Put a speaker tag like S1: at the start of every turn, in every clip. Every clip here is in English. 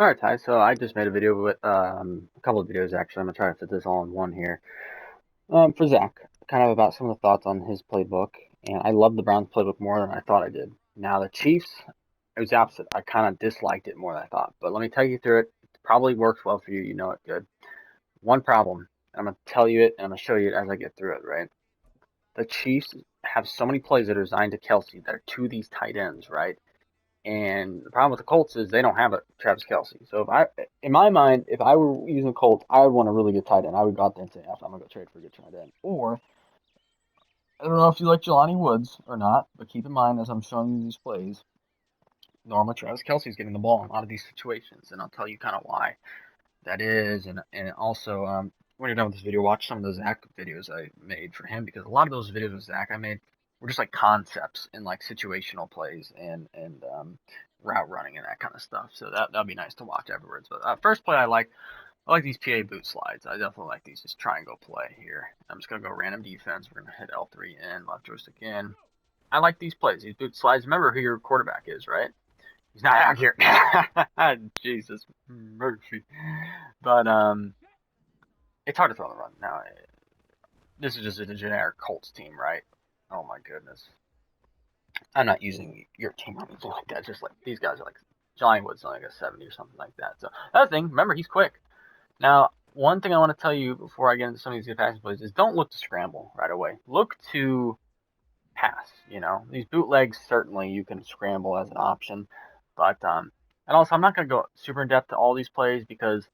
S1: Alright, Ty, so I just made a video with a couple of videos actually. I'm gonna try to fit this all in one here. For Zach, kind of about some of the thoughts on his playbook, and I love the Browns playbook more than I thought I did. Now the Chiefs, it was the opposite. I kind of disliked it more than I thought, but let me tell you through it. It probably works well for you. You know it good. One problem. I'm gonna tell you it, and I'm gonna show you it as I get through it. Right? The Chiefs have so many plays that are designed to Kelsey that are to these tight ends, right? And the problem with the Colts is they don't have a Travis Kelsey. So in my mind, if I were using the Colts, I would want a really good tight end. I would go out there and say, I'm gonna go trade for a good tight end. Or I don't know if you like Jelani Woods or not, but keep in mind as I'm showing you these plays, normally Travis Kelsey's getting the ball in a lot of these situations, and I'll tell you kind of why that is, and also when you're done with this video, watch some of the Zach videos I made for him because a lot of those videos with Zach I made were just like concepts and like situational plays and route running and that kind of stuff. So that'd be nice to watch afterwards. But first play I like these PA boot slides. I definitely like these. Just triangle play here. I'm just gonna go random defense. We're gonna hit L3 in, left joystick in. I like these plays. These boot slides. Remember who your quarterback is, right? He's not out here. Jesus Murphy. But it's hard to throw on the run. Now, this is just a generic Colts team, right? Oh my goodness. I'm not using your team or anything like that. Just like these guys are like Johnny Woods like a 70 or something like that. So another thing, remember he's quick. Now, one thing I want to tell you before I get into some of these good passing plays is don't look to scramble right away. Look to pass. You know, these bootlegs certainly you can scramble as an option, but and also I'm not going to go super in depth to all these plays because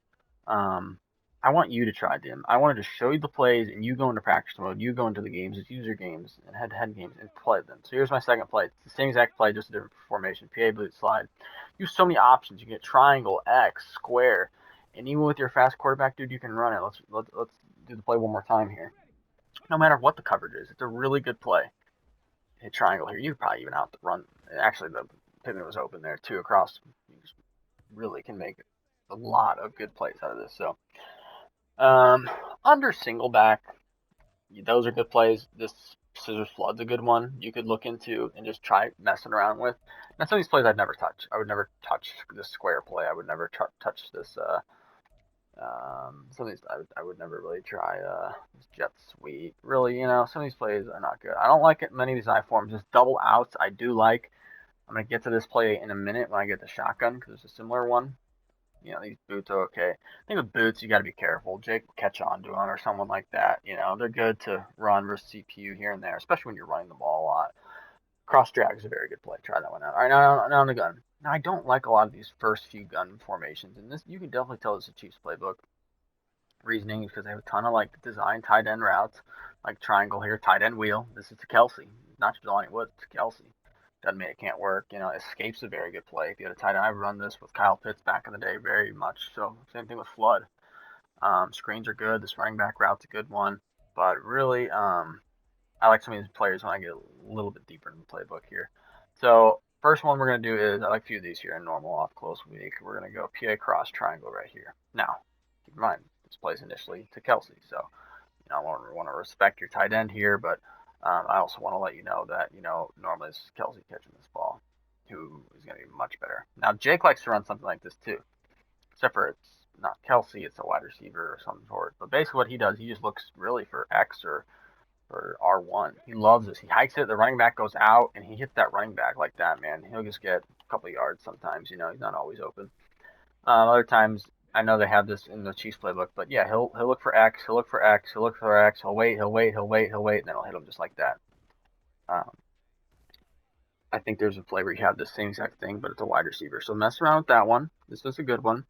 S1: I want you to try them. I wanted to show you the plays and you go into practice mode. You go into the games, it's user games and head-to-head games and play them. So here's my second play. It's the same exact play, just a different formation. PA boot slide. You have so many options. You can get triangle, X, square, and even with your fast quarterback, dude, you can run it. Let's do the play one more time here. No matter what the coverage is, it's a really good play. Hit triangle here. You could probably even out the run. Actually, the pivot was open there too across. You just really can make a lot of good plays out of this. So um, under single back, those are good plays. This scissors flood's a good one you could look into and just try messing around with. Now some of these plays I'd never touch. I would never touch this square play. I would never touch this. Some of these I would never really try. This jet sweep. Really, some of these plays are not good. I don't like it. Many of these I forms. Just double outs I do like. I'm gonna get to this play in a minute when I get the shotgun because it's a similar one. These boots are okay. I think with boots, you got to be careful. Jake will catch on to them or someone like that. They're good to run versus CPU here and there, especially when you're running the ball a lot. Cross drag is a very good play. Try that one out. All right, now on the gun. Now, I don't like a lot of these first few gun formations, and this you can definitely tell it's a Chiefs playbook. Reasoning is because they have a ton of like design tight end routes, like triangle here, tight end wheel. This is to Kelsey, not to Jelani Woods, to Kelsey. Doesn't mean it can't work. Escape's a very good play. If you had a tight end, I've run this with Kyle Pitts back in the day very much. So same thing with Flood. Screens are good. This running back route's a good one. But really, I like some of these players when I get a little bit deeper in the playbook here. So first one we're going to do is, I like a few of these here in normal off close week. We're going to go PA cross triangle right here. Now, keep in mind, this plays initially to Kelsey. So, I want to respect your tight end here, but I also want to let you know that, normally this is Kelsey catching this ball, who is going to be much better. Now, Jake likes to run something like this too, except for it's not Kelsey, it's a wide receiver or some sort. But basically what he does, he just looks really for X or R1. He loves this. He hikes it, the running back goes out, and he hits that running back like that, man. He'll just get a couple of yards sometimes, he's not always open. Other times, I know they have this in the Chiefs playbook, but yeah, he'll look for X, he'll look for X, he'll look for X, he'll wait, and then he'll hit him just like that. Um, I think there's a play where you have the same exact thing, but it's a wide receiver. So mess around with that one. This is a good one.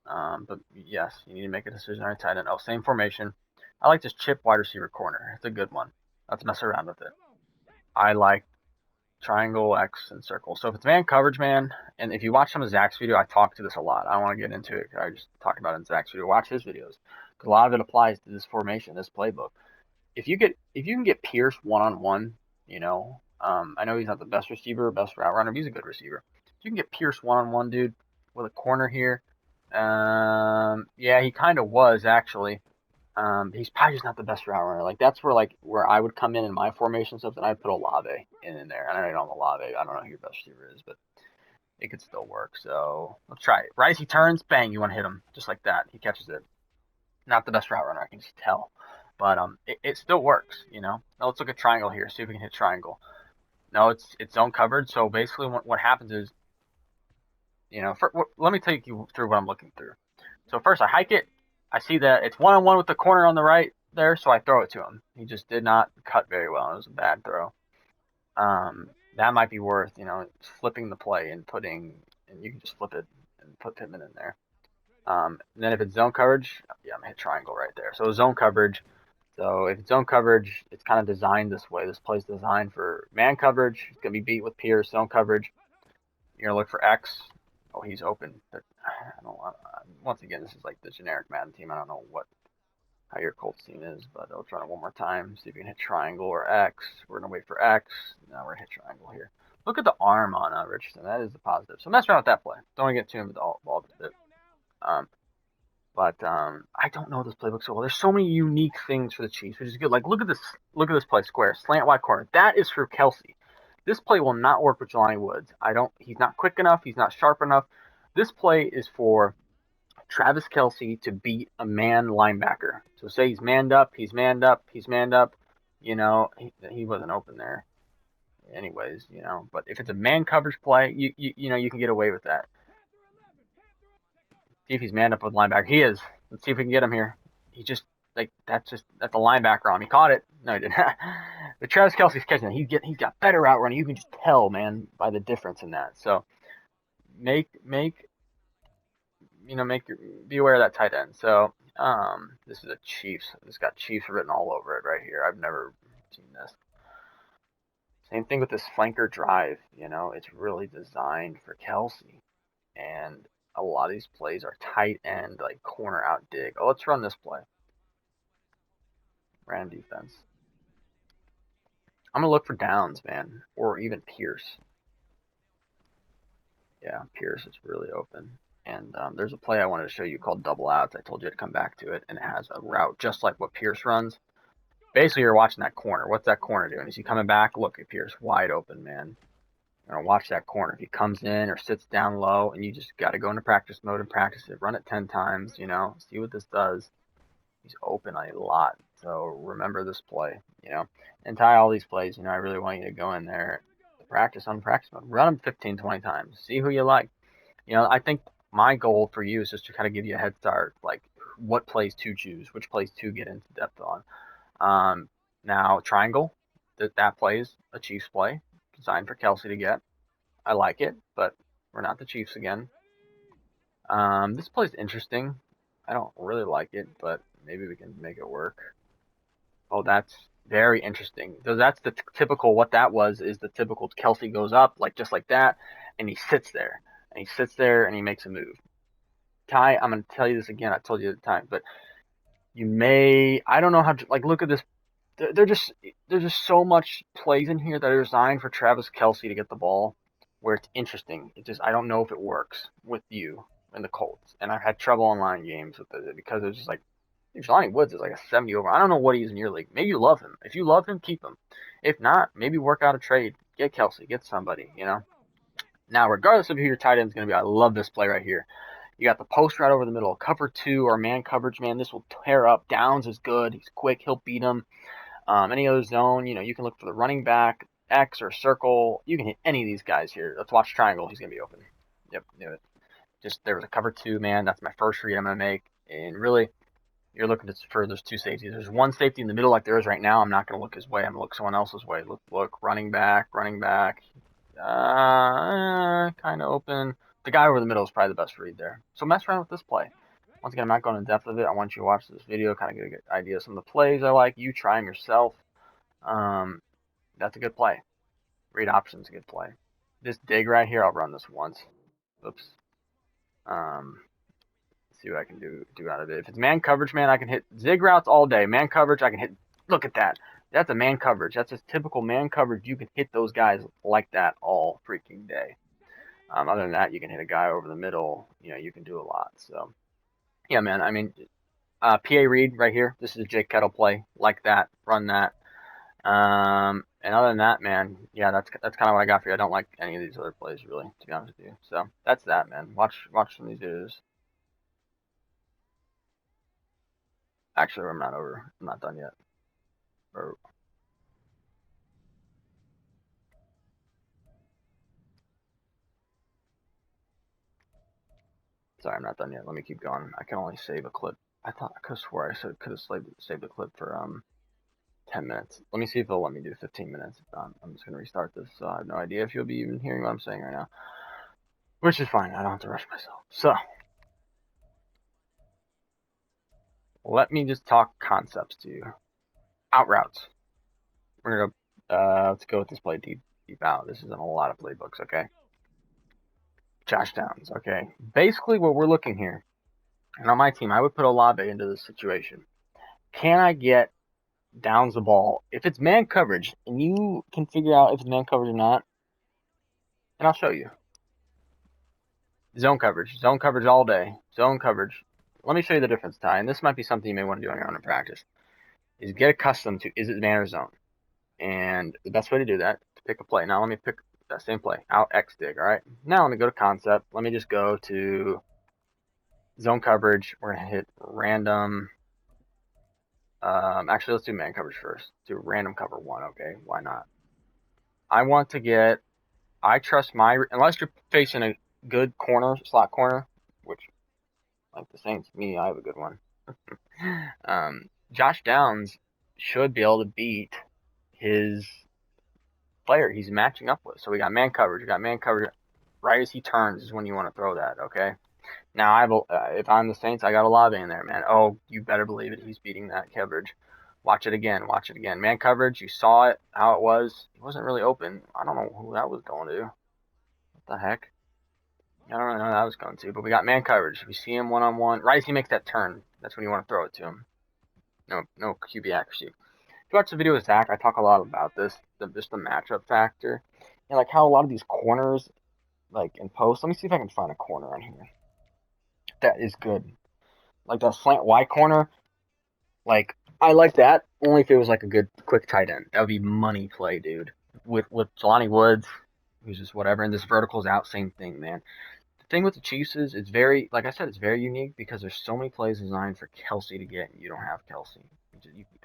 S1: But yes, you need to make a decision on a tight end. Oh, same formation. I like this chip wide receiver corner. It's a good one. Let's mess around with it. I like triangle, X, and circle. So if it's man coverage, man, and if you watch some of Zach's video, I talk to this a lot. I don't want to get into it. I just talked about it in Zach's video. Watch his videos because a lot of it applies to this formation, this playbook. If you can get Pierce one on one, I know he's not the best receiver, best route runner, but he's a good receiver. If you can get Pierce one on one, dude, with a corner here, yeah, he kind of was actually. He's probably just not the best route runner. Like that's where I would come in my formation stuff, and I'd put Olave in there. And I don't know Olave. I don't know who your best receiver is, but it could still work. So let's try it. Right as he turns, bang, you want to hit him just like that. He catches it. Not the best route runner, I can just tell, but it still works. Now let's look at triangle here. See if we can hit triangle. No, it's zone covered. So basically, what happens is, let me take you through what I'm looking through. So first, I hike it. I see that it's one-on-one with the corner on the right there, so I throw it to him. He just did not cut very well. It was a bad throw. That might be worth, flipping the play and and you can just flip it and put Pittman in there. And then if it's zone coverage, yeah, I'm gonna hit triangle right there. So zone coverage. So if it's zone coverage, it's kind of designed this way. This play's designed for man coverage. It's gonna be beat with Pierce. Zone coverage. You're gonna look for X. Oh, he's open. I don't. Once again, this is like the generic Madden team. I don't know how your Colts team is, but I'll try it one more time. See if you can hit triangle or X. We're gonna wait for X. Now we're gonna hit triangle here. Look at the arm on Richardson. That is the positive. So mess around with that play. Don't want to get too into the ball bit. But I don't know this playbook so well. There's so many unique things for the Chiefs, which is good. Like look at this play, square, slant wide corner. That is for Kelce. This play will not work with Jelani Woods. He's not quick enough. He's not sharp enough. This play is for Travis Kelce to beat a man linebacker. So say he's manned up. He wasn't open there. Anyways, but if it's a man coverage play, you can get away with that. See if he's manned up with linebacker. He is. Let's see if we can get him here. He just that's a linebacker on him. He caught it. No, he didn't. But Travis Kelce's catching it. He's got better route running. You can just tell, man, by the difference in that. So be aware of that tight end. So this is a Chiefs. It's got Chiefs written all over it right here. I've never seen this. Same thing with this flanker drive. It's really designed for Kelce, and a lot of these plays are tight end, like corner out dig. Oh, let's run this play. Ran defense. I'm gonna look for Downs, man, or even Pierce. Yeah, Pierce is really open. And there's a play I wanted to show you called double outs. I told you to come back to it, and it has a route just like what Pierce runs. Basically, you're watching that corner. What's that corner doing? Is he coming back? Look at Pierce, wide open, man. You're gonna watch that corner. If he comes in or sits down low, and you just got to go into practice mode and practice it. Run it 10 times. See what this does. He's open a lot. So remember this play. And tie all these plays. I really want you to go in there, practice on practice mode. Run them 15, 20 times. See who you like. I think my goal for you is just to kind of give you a head start, like what plays to choose, which plays to get into depth on. Now triangle, that plays a Chiefs play designed for Kelce to get. I like it, but we're not the Chiefs again. This play's interesting. I don't really like it, but maybe we can make it work. Oh, that's very interesting. So that's the typical. What that was is the typical. Kelce goes up just like that, and he sits there, and he makes a move. Ty, I'm gonna tell you this again. I told you at the time, but I don't know how to look at this. There's just so much plays in here that are designed for Travis Kelce to get the ball, where it's interesting. I don't know if it works with you and the Colts, and I've had trouble online games with it because it's just Jelani Woods is like a 70 over. I don't know what he is in your league. Maybe you love him. If you love him, keep him. If not, maybe work out a trade. Get Kelce. Get somebody. Now, regardless of who your tight end is going to be, I love this play right here. You got the post right over the middle. Cover 2 or man coverage, man. This will tear up. Downs is good. He's quick. He'll beat him. Any other zone, you can look for the running back, X or circle. You can hit any of these guys here. Let's watch triangle. He's going to be open. Yep, knew it. There was a cover 2, man. That's my first read I'm going to make. And really, you're looking for those 2 safeties. There's 1 safety in the middle like there is right now. I'm not going to look his way. I'm going to look someone else's way. Look, running back. Kind of open. The guy over the middle is probably the best read there. So mess around with this play. Once again, I'm not going in depth of it. I want you to watch this video, kind of get a good idea of some of the plays I like. You try them yourself. That's a good play. Read options, a good play. This dig right here, I'll run this once. Oops. See what I can do out of it. If it's man coverage, man, I can hit zig routes all day. Man coverage, I can hit. Look at that. That's a man coverage. That's just typical man coverage. You can hit those guys like that all freaking day. Other than that, you can hit a guy over the middle. You can do a lot. So, yeah, man. PA read right here. This is a Jake Kettle play like that. Run that. And other than that, man, yeah, that's kind of what I got for you. I don't like any of these other plays really, to be honest with you. So that's that, man. Watch some of these videos. Actually, I'm not over. I'm not done yet. Or, sorry, I'm not done yet. Let me keep going. I can only save a clip. I thought I could have swore I could have saved a clip for 10 minutes. Let me see if it'll let me do 15 minutes. I'm just gonna restart this. So I have no idea if you'll be even hearing what I'm saying right now, which is fine. I don't have to rush myself. So let me just talk concepts to you. Out routes. We're gonna let's go with this play deep out. This is in a lot of playbooks. Okay. Josh Downs. Okay. Basically, what we're looking here, and on my team, I would put Olave into this situation. Can I get Downs the ball? If it's man coverage, and you can figure out if it's man coverage or not, and I'll show you. Zone coverage all day. Zone coverage. Let me show you the difference, Ty. And this might be something you may want to do on your own in practice. Is get accustomed to, is it man or zone? And the best way to do that is to pick a play. Now let me pick that same play. Out X dig, all right? Now let me go to concept. Let me just go to zone coverage. We're going to hit random. Actually, let's do man coverage first. Do random cover 1, okay? Why not? I want to get, I trust unless you're facing a good corner, slot corner, which, like the Saints, me, I have a good one. Josh Downs should be able to beat his player he's matching up with. So we got man coverage. We got man coverage. Right as he turns is when you want to throw that, okay? Now, if I'm the Saints, I got Olave in there, man. Oh, you better believe it. He's beating that coverage. Watch it again. Watch it again. Man coverage, you saw it, how it was. He wasn't really open. I don't know who that was going to. What the heck? I don't really know who that was going to. But we got man coverage. We see him one-on-one. Right as he makes that turn, that's when you want to throw it to him. No QB accuracy. If you watch the video with Zach, I talk a lot about this, just the matchup factor. And like how a lot of these corners, like in post, let me see if I can find a corner on here that is good. Like that slant Y corner, like I like that only if it was like a good quick tight end. That would be money play, dude. With Jelani Woods, who's just whatever, and this vertical's out, same thing, man. The thing with the Chiefs is it's very, like I said, it's very unique because there's so many plays designed for Kelsey to get, and you don't have Kelsey. I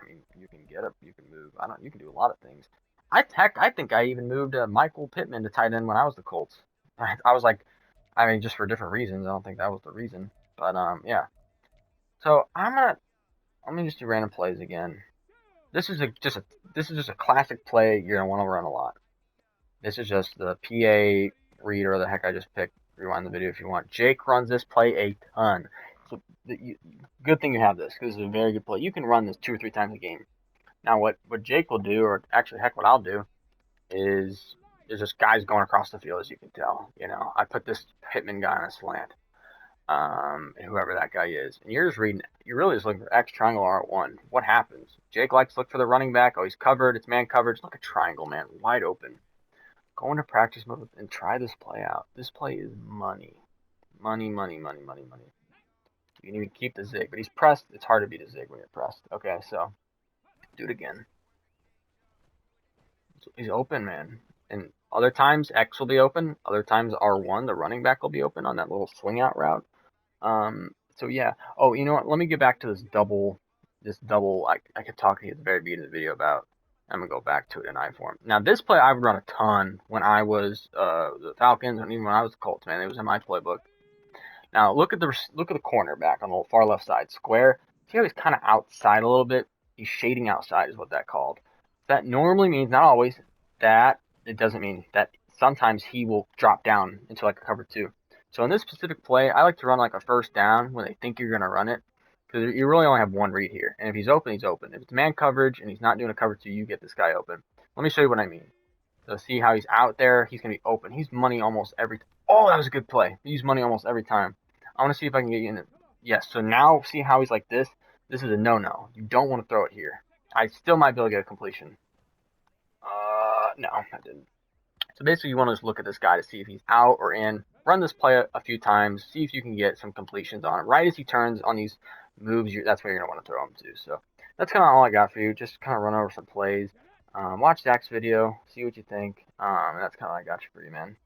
S1: mean, you can get up, you can move. You can do a lot of things. I think I even moved Michael Pittman to tight end when I was the Colts. I was like, I mean, just for different reasons. I don't think that was the reason, but yeah. So let me just do random plays again. This is just a classic play you're gonna want to run a lot. This is just the PA read or the heck I just picked. Rewind the video if you want. Jake runs this play a ton. So good thing you have this because it's a very good play. You can run this 2 or 3 times a game. Now what Jake will do, or actually heck what I'll do, is there's just guys going across the field as you can tell. You know, I put this Pittman guy on a slant. Whoever that guy is. And you're just reading, you're really just looking for X triangle R1. What happens? Jake likes to look for the running back. Oh, he's covered. It's man coverage. Look at triangle, man. Wide open. Go into practice mode and try this play out. This play is money. Money, money, money, money, money. You can even keep the zig, but he's pressed. It's hard to beat a zig when you're pressed. Okay, so do it again. He's open, man. And other times X will be open. Other times R1, the running back will be open on that little swing out route. So yeah. Oh, you know what? Let me get back to this double. I could talk to you at the very beginning of the video about. I'm gonna go back to it in I form. Now this play I would run a ton when I was the Falcons and even when I was the Colts. Man, it was in my playbook. Now look at the cornerback on the far left side, square. See how he's kind of outside a little bit. He's shading outside is what that called. That normally means, not always, that it doesn't mean that sometimes he will drop down into like a cover 2. So in this specific play, I like to run like a first down when they think you're going to run it, because you really only have one read here. And if he's open, he's open. If it's man coverage and he's not doing a cover 2, you get this guy open. Let me show you what I mean. So see how he's out there. He's going to be open. He's money almost every time. Oh, that was a good play. He's money almost every time. I want to see if I can get you in it. Yes, so now see how he's like this? This is a no-no. You don't want to throw it here. I still might be able to get a completion. No, I didn't. So basically, you want to just look at this guy to see if he's out or in. Run this play a few times. See if you can get some completions on him. Right as he turns on these moves, that's where you're going to want to throw him to. So that's kind of all I got for you. Just kind of run over some plays. Watch Zach's video, see what you think. And that's kind of what I got you for you, man.